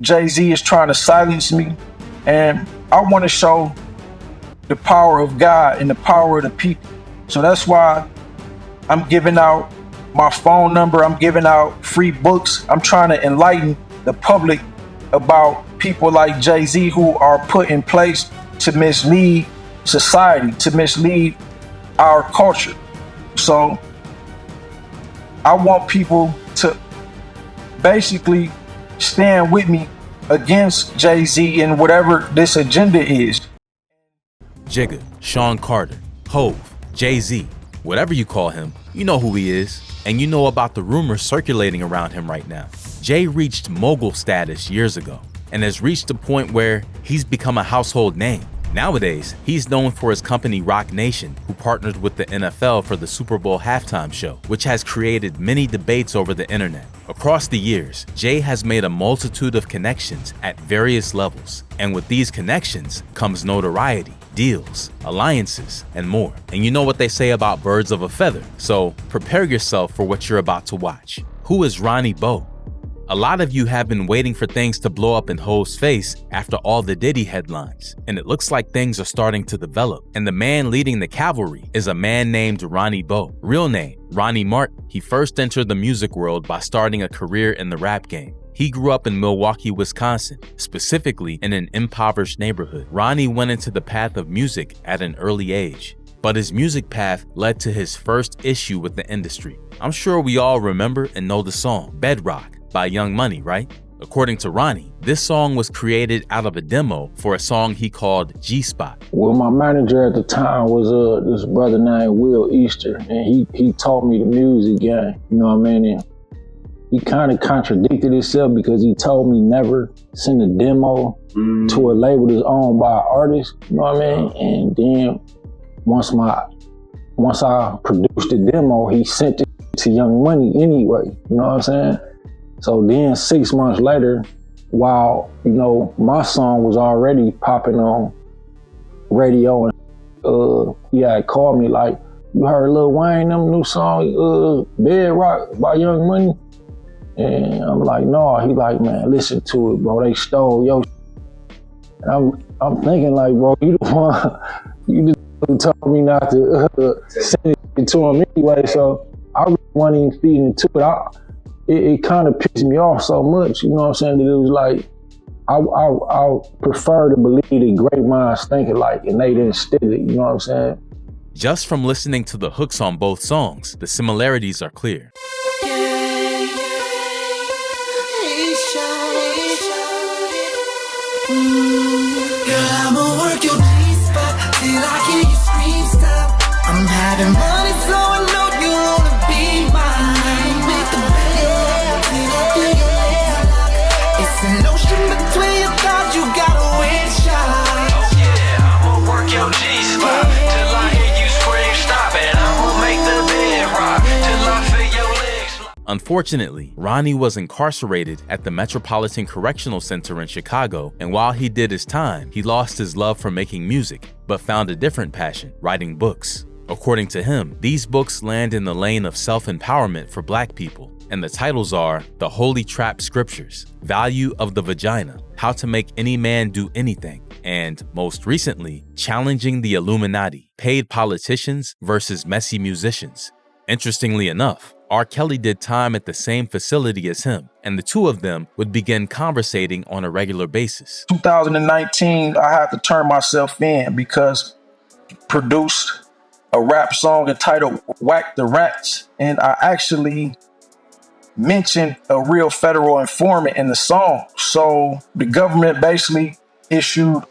Jay-Z is trying to silence me, and I want to show the power of God and the power of the people. So that's why I'm giving out my phone number. I'm giving out free books. I'm trying to enlighten the public about people like Jay-Z who are put in place to mislead society, to mislead our culture. So I want people to basically stand with me against Jay-Z and whatever this agenda is. Jigga, Sean Carter, Hove, Jay-Z, whatever you call him, you know who he is, and you know about the rumors circulating around him right now. Jay reached mogul status years ago and has reached a point where he's become a household name. Nowadays, he's known for his company Roc Nation, who partnered with the NFL for the Super Bowl halftime show, which has created many debates over the internet. Across the years, Jay has made a multitude of connections at various levels, and with these connections comes notoriety, deals, alliances, and more. And you know what they say about birds of a feather, so prepare yourself for what you're about to watch. Who is Ronnie Bo? A lot of you have been waiting for things to blow up in Ho's face after all the Diddy headlines, and it looks like things are starting to develop. And the man leading the cavalry is a man named Ronnie Bo. Real name, Ronnie Martin. He first entered the music world by starting a career in the rap game. He grew up in Milwaukee, Wisconsin, specifically in an impoverished neighborhood. Ronnie went into the path of music at an early age, but his music path led to his first issue with the industry. I'm sure we all remember and know the song Bedrock by Young Money, right? According to Ronnie, this song was created out of a demo for a song he called G-Spot. Well, my manager at the time was this brother named Will Easter, and he taught me the music game, you know what I mean? And he kind of contradicted himself because he told me never send a demo to a label that's owned by an artist, you know what I mean? And then once I produced the demo, he sent it to Young Money anyway, you know what I'm saying? So then 6 months later, while, you know, my song was already popping on radio, and he had called me like, you heard Lil Wayne, them new song, Bedrock by Young Money? And I'm like, no. He like, man, listen to it, bro. They stole your shit. And I'm thinking like, bro, you the one, you just told me not to send it to him anyway. So I really wasn't even feeding into it. It kind of pissed me off so much, you know what I'm saying, that it was like, I prefer to believe that great minds think alike and they didn't steal it, you know what I'm saying? Just from listening to the hooks on both songs, the similarities are clear. Girl, I'ma work your G-spot till I hear you scream stop. I'm having money flowing, know you wanna be mine. Make the bed, feel your leg. It's an ocean between your thighs, you got a wind shot. Oh yeah, I'ma work your G-spot till I hear you scream stop, and I'ma make the bed rock till I feel your legs. Unfortunately, Ronnie was incarcerated at the Metropolitan Correctional Center in Chicago, and while he did his time, he lost his love for making music, but found a different passion, writing books. According to him, these books land in the lane of self-empowerment for Black people, and the titles are The Holy Trap Scriptures, Value of the Vagina, How to Make Any Man Do Anything, and, most recently, Challenging the Illuminati, Paid Politicians versus Messy Musicians. Interestingly enough, R. Kelly did time at the same facility as him, and the two of them would begin conversating on a regular basis. 2019, I had to turn myself in because I produced a rap song entitled Whack the Rats, and I actually mentioned a real federal informant in the song. So the government basically issued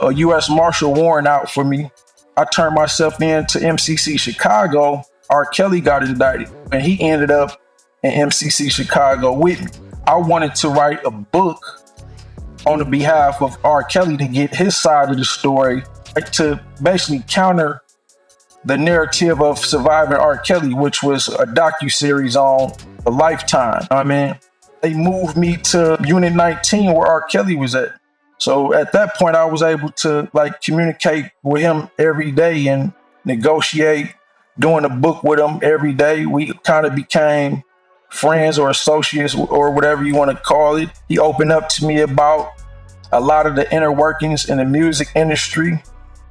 a U.S. Marshal warrant out for me. I turned myself in to MCC Chicago. R. Kelly got indicted, and he ended up in MCC Chicago with me. I wanted to write a book on the behalf of R. Kelly to get his side of the story, to basically counter the narrative of surviving R. Kelly, which was a docuseries on a Lifetime. I mean, they moved me to Unit 19 where R. Kelly was at. So at that point, I was able to communicate with him every day and negotiate, doing a book with him every day. We kind of became friends or associates or whatever you want to call it. He opened up to me about a lot of the inner workings in the music industry.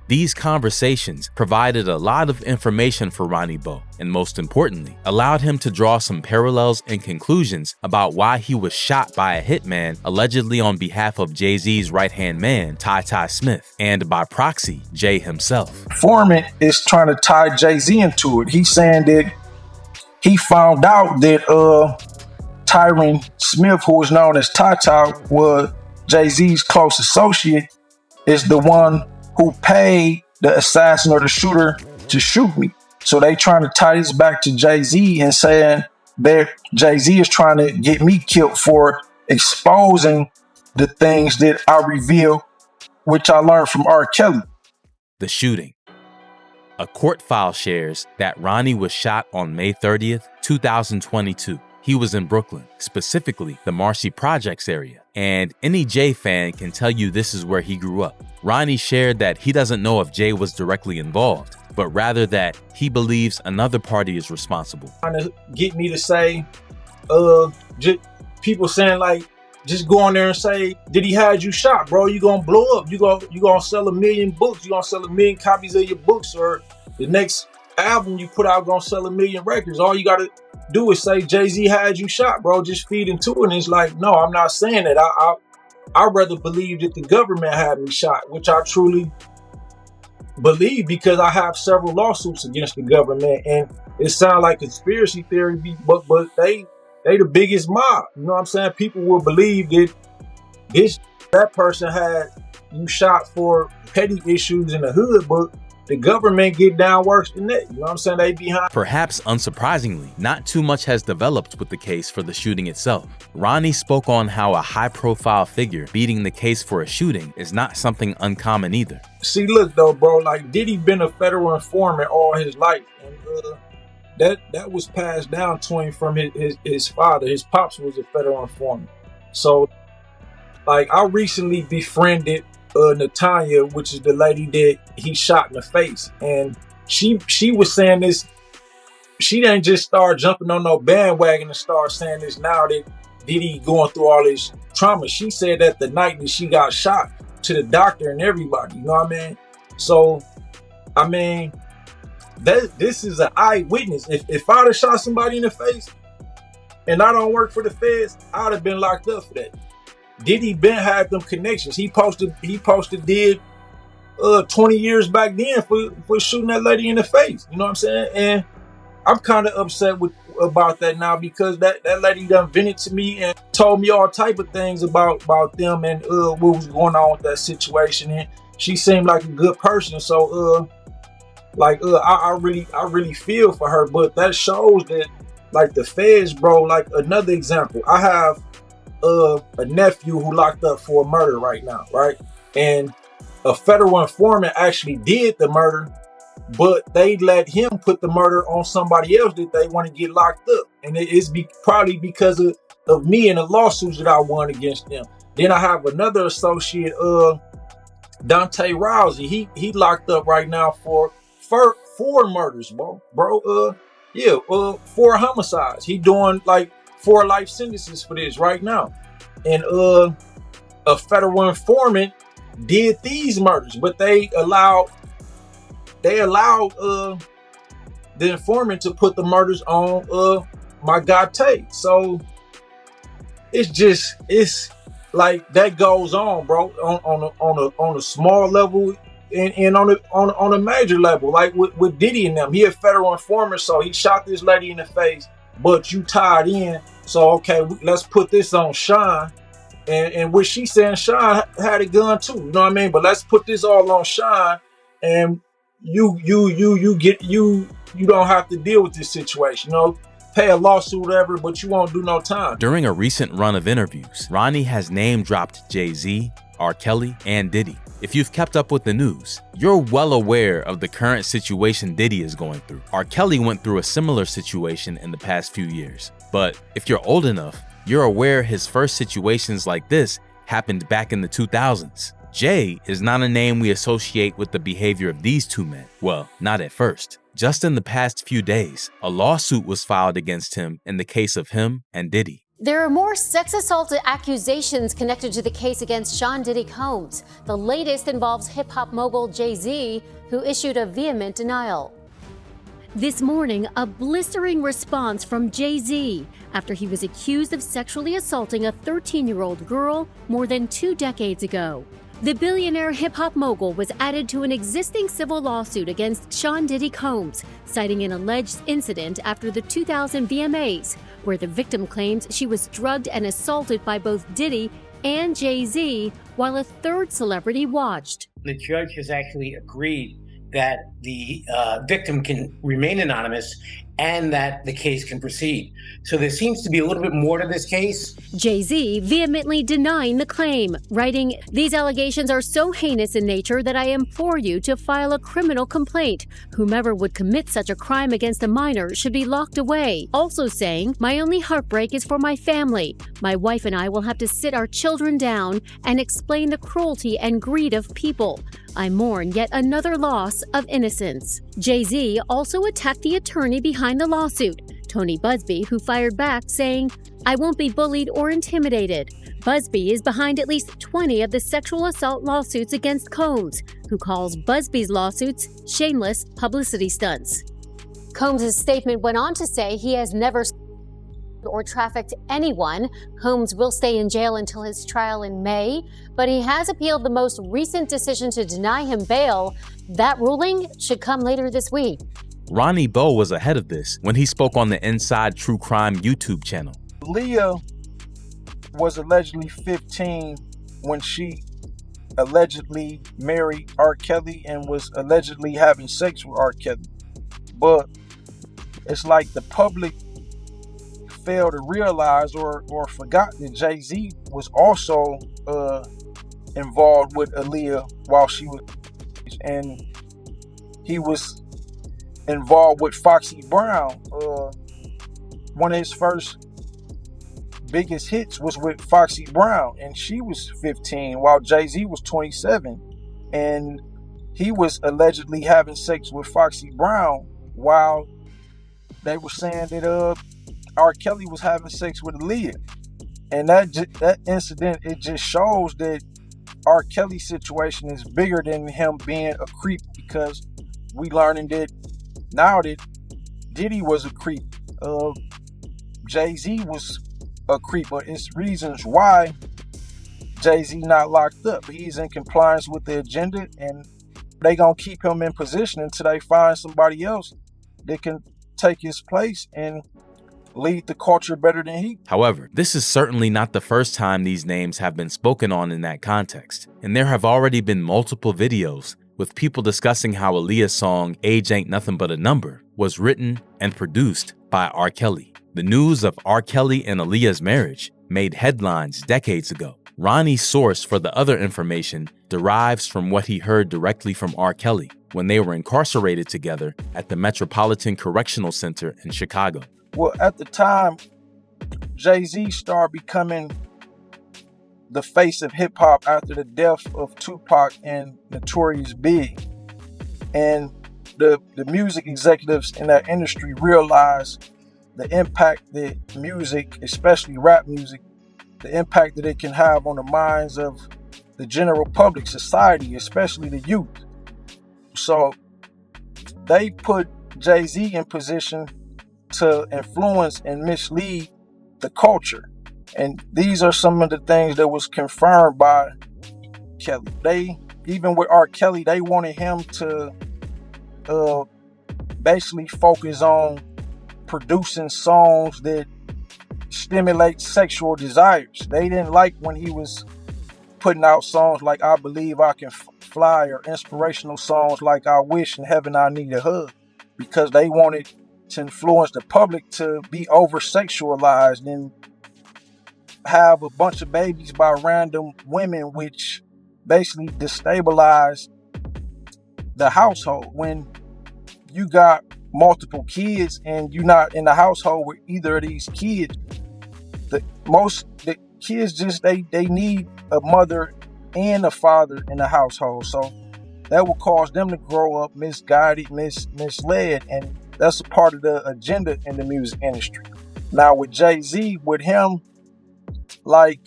These conversations provided a lot of information for Ronnie Bo, and most importantly, allowed him to draw some parallels and conclusions about why he was shot by a hitman allegedly on behalf of Jay-Z's right-hand man, Ty Smith, and by proxy, Jay himself. Foreman is trying to tie Jay-Z into it. He's saying that he found out that Tyron Smith, who was known as Ty, was Jay-Z's close associate, is the one who paid the assassin or the shooter to shoot me. So they trying to tie this back to Jay-Z and saying that Jay-Z is trying to get me killed for exposing the things that I reveal, which I learned from R. Kelly. The shooting. A court file shares that Ronnie was shot on May 30th, 2022. He was in Brooklyn, specifically the Marcy Projects area, and any Jay fan can tell you this is where he grew up. Ronnie shared that he doesn't know if Jay was directly involved, but rather that he believes another party is responsible. Trying to get me to say, just people saying like, just go on there and say, did he had you shot, bro? You gonna blow up. You gonna sell 1 million books. You gonna sell 1 million copies of your books, or the next album you put out gonna sell 1 million records. All you gotta do is say Jay-Z had you shot, bro. Just feed into it. And it's like, no, I'm not saying that. I rather believe that the government had me shot, which I truly believe because I have several lawsuits against the government, and it sounds like conspiracy theory, but they the biggest mob. You know what I'm saying? People will believe that that person had you shot for petty issues in the hood, but the government get down worse than that. You know what I'm saying? They behind. Perhaps unsurprisingly, not too much has developed with the case for the shooting itself. Ronnie spoke on how a high-profile figure beating the case for a shooting is not something uncommon either. See, look though, bro, like Diddy been a federal informant all his life, and that was passed down to him from his father. His pops was a federal informant. So, like, I recently befriended Natanya, which is the lady that he shot in the face, and she was saying this. She didn't just start jumping on no bandwagon and start saying this now that Diddy going through all this trauma. She said that the night that she got shot, to the doctor and everybody, you know what I mean? So, I mean, this is an eyewitness. If I'd have shot somebody in the face and I don't work for the feds, I'd have been locked up for that. Diddy been had them connections. He posted did 20 years back then for shooting that lady in the face. You know what I'm saying? And I'm kind of upset about that now because that lady done vented to me and told me all type of things about them and what was going on with that situation. And she seemed like a good person. So I really feel for her. But that shows that like the feds, bro. Like another example, I have a nephew who locked up for a murder right now, right? And a federal informant actually did the murder, but they let him put the murder on somebody else that they want to get locked up. And it's probably because of me and the lawsuits that I won against them. Then I have another associate, Dante Rousey. He locked up right now for 4 murders, bro. 4 homicides. He doing like 4 life sentences for this right now. And a federal informant did these murders, but they allowed the informant to put the murders on my guy Tate. So it's like that goes on, bro, on a small level and on a major level, like with Diddy and them. He a federal informant, so he shot this lady in the face, but you tied in. So okay, let's put this on Sean, and what she saying, Sean had a gun too. You know what I mean? But let's put this all on Sean, and you don't have to deal with this situation. You know, pay a lawsuit, whatever, but you won't do no time. During a recent run of interviews, Ronnie has name dropped Jay-Z, R. Kelly, and Diddy. If you've kept up with the news, you're well aware of the current situation Diddy is going through. R. Kelly went through a similar situation in the past few years. But if you're old enough, you're aware his first situations like this happened back in the 2000s. Jay is not a name we associate with the behavior of these two men. Well, not at first. Just in the past few days, a lawsuit was filed against him in the case of him and Diddy. There are more sex assault accusations connected to the case against Sean Diddy Combs. The latest involves hip-hop mogul Jay-Z, who issued a vehement denial. This morning, a blistering response from Jay-Z after he was accused of sexually assaulting a 13-year-old girl more than 2 decades ago. The billionaire hip-hop mogul was added to an existing civil lawsuit against Sean Diddy Combs, citing an alleged incident after the 2000 VMAs, where the victim claims she was drugged and assaulted by both Diddy and Jay-Z while a third celebrity watched. The judge has actually agreed that the victim can remain anonymous and that the case can proceed. So there seems to be a little bit more to this case. Jay-Z vehemently denying the claim, writing, "These allegations are so heinous in nature that I implore you to file a criminal complaint. Whomever would commit such a crime against a minor should be locked away." Also saying, "My only heartbreak is for my family. My wife and I will have to sit our children down and explain the cruelty and greed of people. I mourn yet another loss of innocence." Jay-Z also attacked the attorney behind the lawsuit, Tony Busby, who fired back saying, "I won't be bullied or intimidated." Busby is behind at least 20 of the sexual assault lawsuits against Combs, who calls Busby's lawsuits shameless publicity stunts. Combs' statement went on to say he has never or trafficked anyone. Combs will stay in jail until his trial in May, but he has appealed the most recent decision to deny him bail. That ruling should come later this week. Ronnie Bo was ahead of this when he spoke on the Inside True Crime YouTube channel. Leah was allegedly 15 when she allegedly married R. Kelly and was allegedly having sex with R. Kelly. But it's like the public failed to realize or forgot that Jay-Z was also involved with Aaliyah while she was, and he was involved with Foxy Brown. One of his first biggest hits was with Foxy Brown, and she was 15 while Jay-Z was 27, and he was allegedly having sex with Foxy Brown while they were saying that R. Kelly was having sex with Aaliyah. And that incident, it just shows that R. Kelly's situation is bigger than him being a creep, because we learning that now that Diddy was a creep, Jay-Z was a creep, but it's reasons why Jay-Z not locked up. He's in compliance with the agenda, and they gonna keep him in position until they find somebody else that can take his place and lead the culture better than he. However, this is certainly not the first time these names have been spoken on in that context, and there have already been multiple videos with people discussing how Aaliyah's song "Age Ain't Nothing But a Number" was written and produced by R. Kelly. The news of R. Kelly and Aaliyah's marriage made headlines decades ago. Ronnie's source for the other information derives from what he heard directly from R. Kelly when they were incarcerated together at the Metropolitan Correctional Center in Chicago. Well, at the time, Jay-Z started becoming the face of hip-hop after the death of Tupac and Notorious Big. And the music executives in that industry realized the impact that music, especially rap music, the impact that it can have on the minds of the general public, society, especially the youth. So they put Jay-Z in position to influence and mislead the culture. And these are some of the things that was confirmed by Kelly. Even with R. Kelly, they wanted him to basically focus on producing songs that stimulate sexual desires. They didn't like when he was putting out songs like "I Believe I Can Fly" or inspirational songs like "I Wish in Heaven I Need a Hug," because they wanted to influence the public to be over-sexualized and have a bunch of babies by random women, which basically destabilize the household. When you got multiple kids and you're not in the household with either of these kids, the kids just they need a mother and a father in the household. So that will cause them to grow up misguided, misled, and that's a part of the agenda in the music industry. Now with Jay-Z, with him like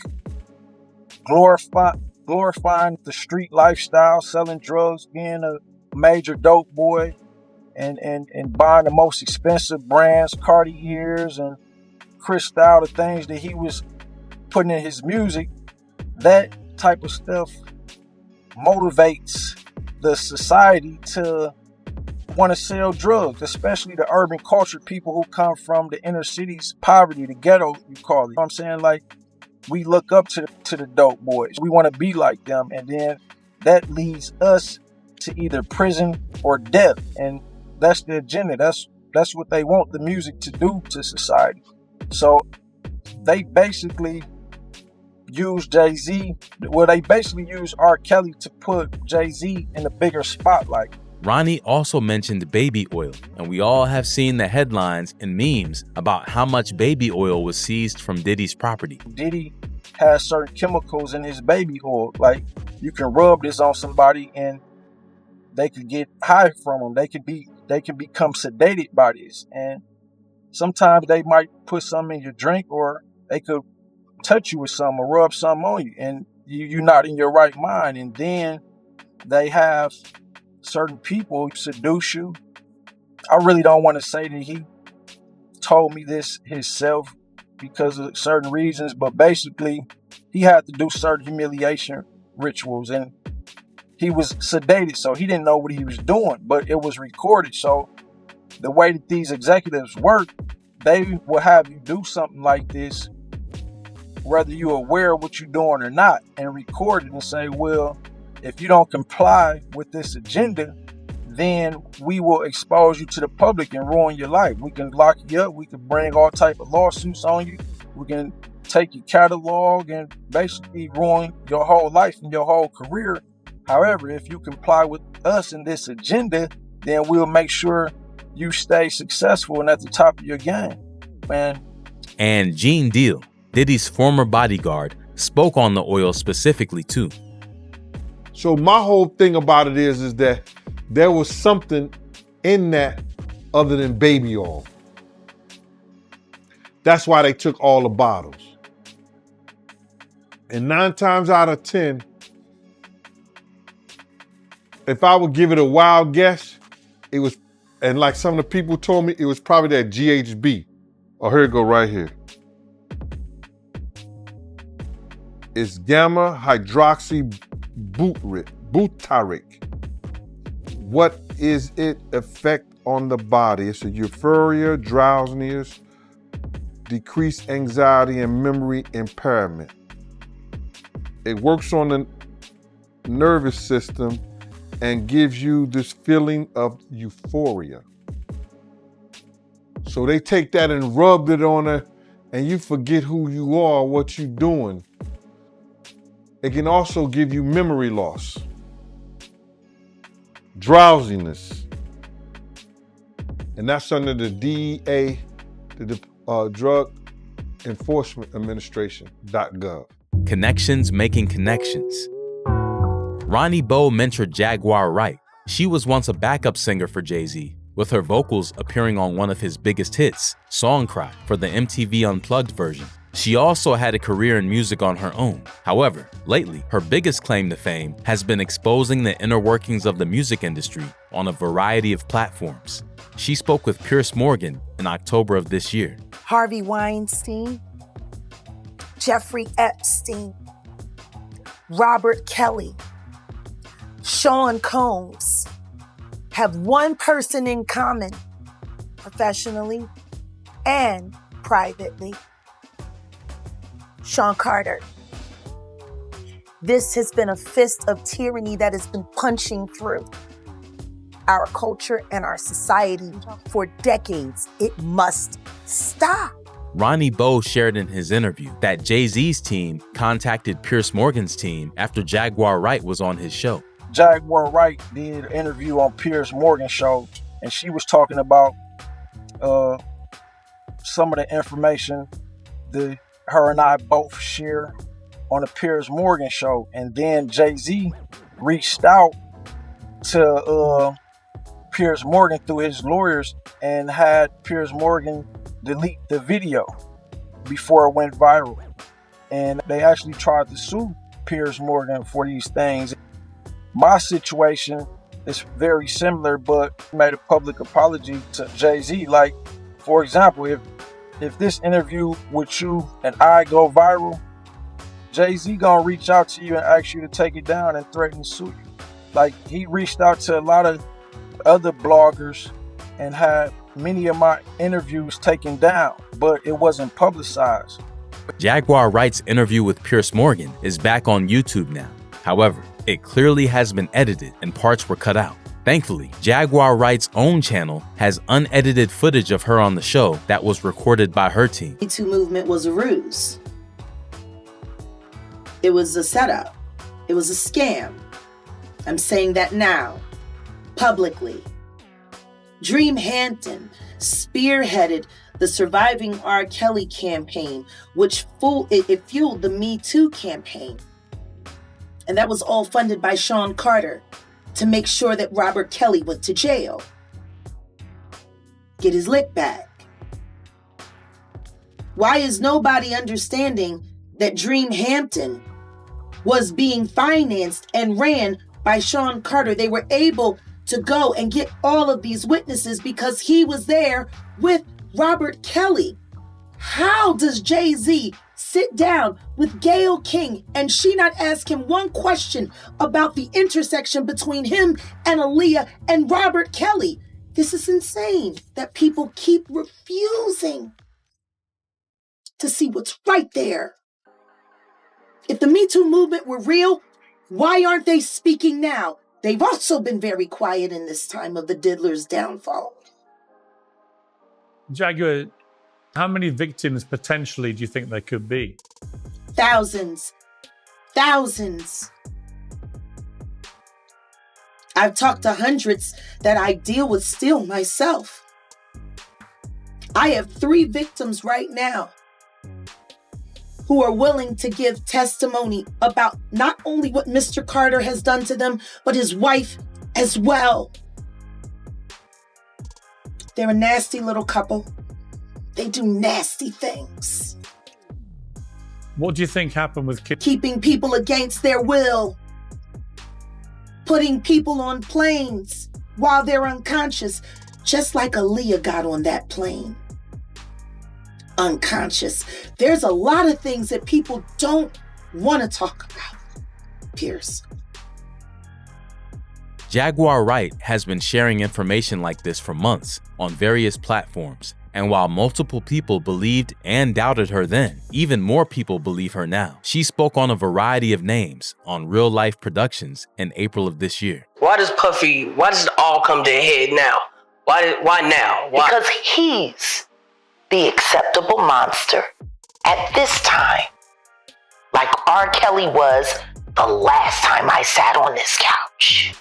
glorifying the street lifestyle, selling drugs, being a major dope boy, and buying the most expensive brands, Cartiers and Cristal, the things that he was putting in his music, that type of stuff motivates the society to want to sell drugs, especially the urban culture, people who come from the inner cities, poverty, the ghetto, you call it. You know what I'm saying? Like, we look up to the dope boys. We want to be like them. And then that leads us to either prison or death. And that's the agenda. That's what they want the music to do to society. So they basically use Jay-Z. Well, they basically use R. Kelly to put Jay-Z in a bigger spotlight. Ronnie also mentioned baby oil, and we all have seen the headlines and memes about how much baby oil was seized from Diddy's property. Diddy has certain chemicals in his baby oil. Like, you can rub this on somebody and they could get high from them. They could become sedated by this. And sometimes they might put something in your drink, or they could touch you with something or rub something on you, and you're not in your right mind. And then they have certain people seduce you. I really don't want to say that he told me this himself because of certain reasons, but basically he had to do certain humiliation rituals, and he was sedated, so he didn't know what he was doing, but it was recorded. So the way that these executives work, they will have you do something like this, whether you're aware of what you're doing or not, and record it and say, well, if you don't comply with this agenda, then we will expose you to the public and ruin your life. We can lock you up. We can bring all type of lawsuits on you. We can take your catalog and basically ruin your whole life and your whole career. However, if you comply with us in this agenda, then we'll make sure you stay successful and at the top of your game, man. And Gene Deal, Diddy's former bodyguard, spoke on the oil specifically too. So my whole thing about it is that there was something in that other than baby oil. That's why they took all the bottles. And 9 times out of 10, if I would give it a wild guess, it was, and like some of the people told me, it was probably that GHB. Oh, here it go right here. It's gamma hydroxy butyric. What is it effect on the body? It's a euphoria, drowsiness, decreased anxiety, and memory impairment. It works on the nervous system and gives you this feeling of euphoria. So they take that and rubbed it on her, and you forget who you are, what you're doing. It can also give you memory loss, drowsiness, and that's under the DEA, the Drug Enforcement Administration.gov. Connections making connections. Ronnie Bo mentored Jaguar Wright. She was once a backup singer for Jay-Z, with her vocals appearing on one of his biggest hits, Song Cry, for the MTV Unplugged version. She also had a career in music on her own. However, lately, her biggest claim to fame has been exposing the inner workings of the music industry on a variety of platforms. She spoke with Piers Morgan in October of this year. Harvey Weinstein, Jeffrey Epstein, Robert Kelly, Sean Combs have one person in common, professionally and privately: Sean Carter. This has been a fist of tyranny that has been punching through our culture and our society for decades. It must stop. Ronnie Bo shared in his interview that Jay-Z's team contacted Piers Morgan's team after Jaguar Wright was on his show. Jaguar Wright did an interview on Piers Morgan's show, and she was talking about some of the information that her and I both share on the Piers Morgan show. And then Jay-Z reached out to Piers Morgan through his lawyers and had Piers Morgan delete the video before it went viral. And they actually tried to sue Piers Morgan for these things. My situation is very similar, but made a public apology to Jay-Z. Like, for example, if this interview with you and I go viral, Jay-Z gonna reach out to you and ask you to take it down and threaten to sue you. Like, he reached out to a lot of other bloggers and had many of my interviews taken down, but it wasn't publicized. Jaguar Wright's interview with Piers Morgan is back on YouTube now. However, it clearly has been edited and parts were cut out. Thankfully, Jaguar Wright's own channel has unedited footage of her on the show that was recorded by her team. The Me Too movement was a ruse. It was a setup. It was a scam. I'm saying that now, publicly. Dream Hampton spearheaded the Surviving R. Kelly campaign, which fueled the Me Too campaign. And that was all funded by Sean Carter to make sure that Robert Kelly went to jail. Get his lick back. Why is nobody understanding that Dream Hampton was being financed and ran by Sean Carter? They were able to go and get all of these witnesses because he was there with Robert Kelly. How does Jay-Z sit down with Gayle King and she not ask him one question about the intersection between him and Aaliyah and Robert Kelly? This is insane that people keep refusing to see what's right there. If the Me Too movement were real, why aren't they speaking now? They've also been very quiet in this time of the diddler's downfall. Jaguar, how many victims potentially do you think there could be? Thousands. Thousands. I've talked to hundreds that I deal with still myself. I have 3 victims right now who are willing to give testimony about not only what Mr. Carter has done to them, but his wife as well. They're a nasty little couple. They do nasty things. What do you think happened with keeping people against their will? Putting people on planes while they're unconscious, just like Aaliyah got on that plane. Unconscious. There's a lot of things that people don't want to talk about, Piers. Jaguar Wright has been sharing information like this for months on various platforms, and while multiple people believed and doubted her then, even more people believe her now. She spoke on a variety of names on Real Life Productions in April of this year. Why does it all come to a head now? Why now? Why? Because he's the acceptable monster at this time, like R. Kelly was the last time I sat on this couch.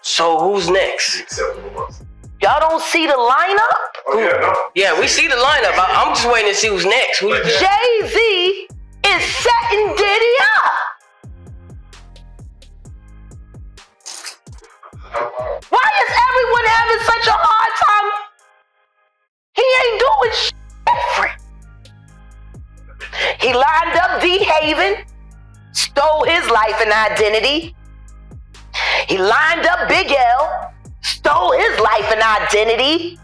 So who's next? Y'all don't see the lineup? Oh, yeah, no. Yeah, we see the lineup. I'm just waiting to see who's next. Jay-Z is setting Diddy up. Why is everyone having such a hard time? He ain't doing shit different. He lined up D. Haven, stole his life and identity. He lined up Big L, stole his life and identity.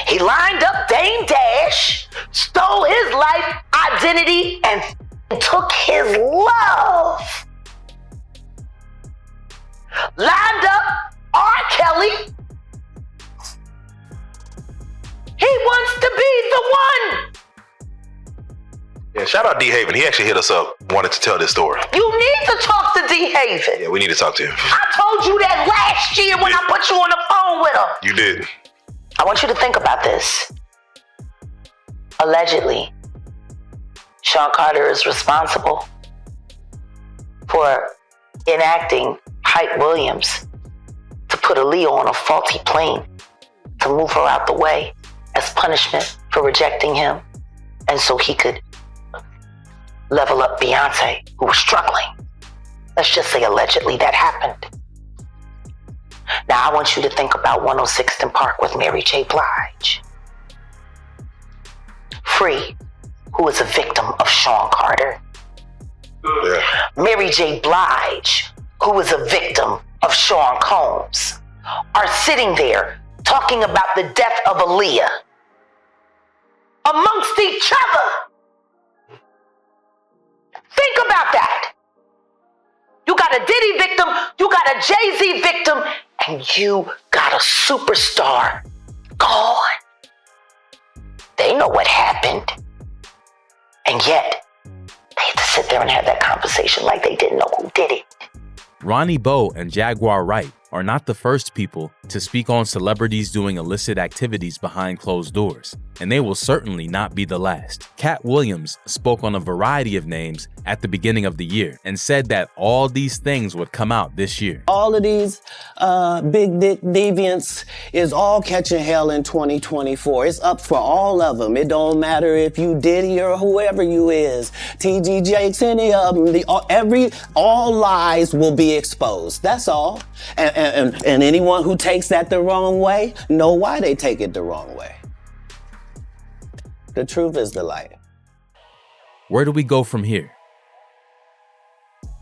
He lined up Dame Dash, stole his life, identity, and took his love. Lined up R. Kelly. He wants to be the one. Yeah, shout out D. Haven. He actually hit us up, wanted to tell this story. You need to talk to D. Haven. Yeah, we need to talk to him. I told you that last year when I put you on the phone with him. You did. I want you to think about this. Allegedly, Sean Carter is responsible for enacting Hype Williams to put Aaliyah on a faulty plane to move her out the way as punishment for rejecting him, and so he could level up Beyonce, who was struggling. Let's just say allegedly that happened. Now I want you to think about 106th and Park with Mary J. Blige. Free, who is a victim of Sean Carter. Yeah. Mary J. Blige, who is a victim of Sean Combs, are sitting there talking about the death of Aaliyah amongst each other. Think about that. You got a Diddy victim, you got a Jay-Z victim, and you got a superstar gone. They know what happened. And yet, they had to sit there and have that conversation like they didn't know who did it. Ronnie Bo and Jaguar Wright are not the first people to speak on celebrities doing illicit activities behind closed doors, and they will certainly not be the last. Cat Williams spoke on a variety of names at the beginning of the year and said that all these things would come out this year. All of these big dick deviants is all catching hell in 2024. It's up for all of them. It don't matter if you Diddy or whoever you is, TG Jakes, any of them. All lies will be exposed. That's all. And anyone who takes that the wrong way, know why they take it the wrong way. The truth is the light. Where do we go from here?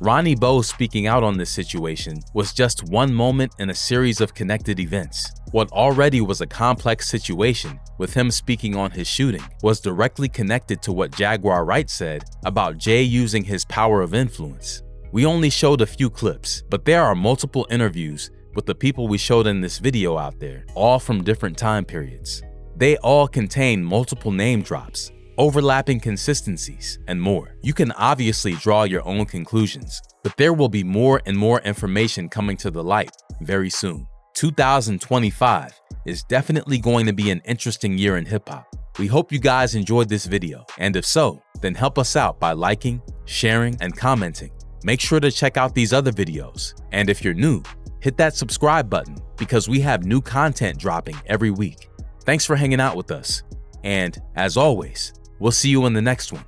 Ronnie Bo speaking out on this situation was just one moment in a series of connected events. What already was a complex situation with him speaking on his shooting was directly connected to what Jaguar Wright said about Jay using his power of influence. We only showed a few clips, but there are multiple interviews with the people we showed in this video out there, all from different time periods. They all contain multiple name drops, overlapping consistencies, and more. You can obviously draw your own conclusions, but there will be more and more information coming to the light very soon. 2025 is definitely going to be an interesting year in hip-hop. We hope you guys enjoyed this video, and if so, then help us out by liking, sharing, and commenting. Make sure to check out these other videos, and if you're new, hit that subscribe button because we have new content dropping every week. Thanks for hanging out with us, and as always, we'll see you in the next one.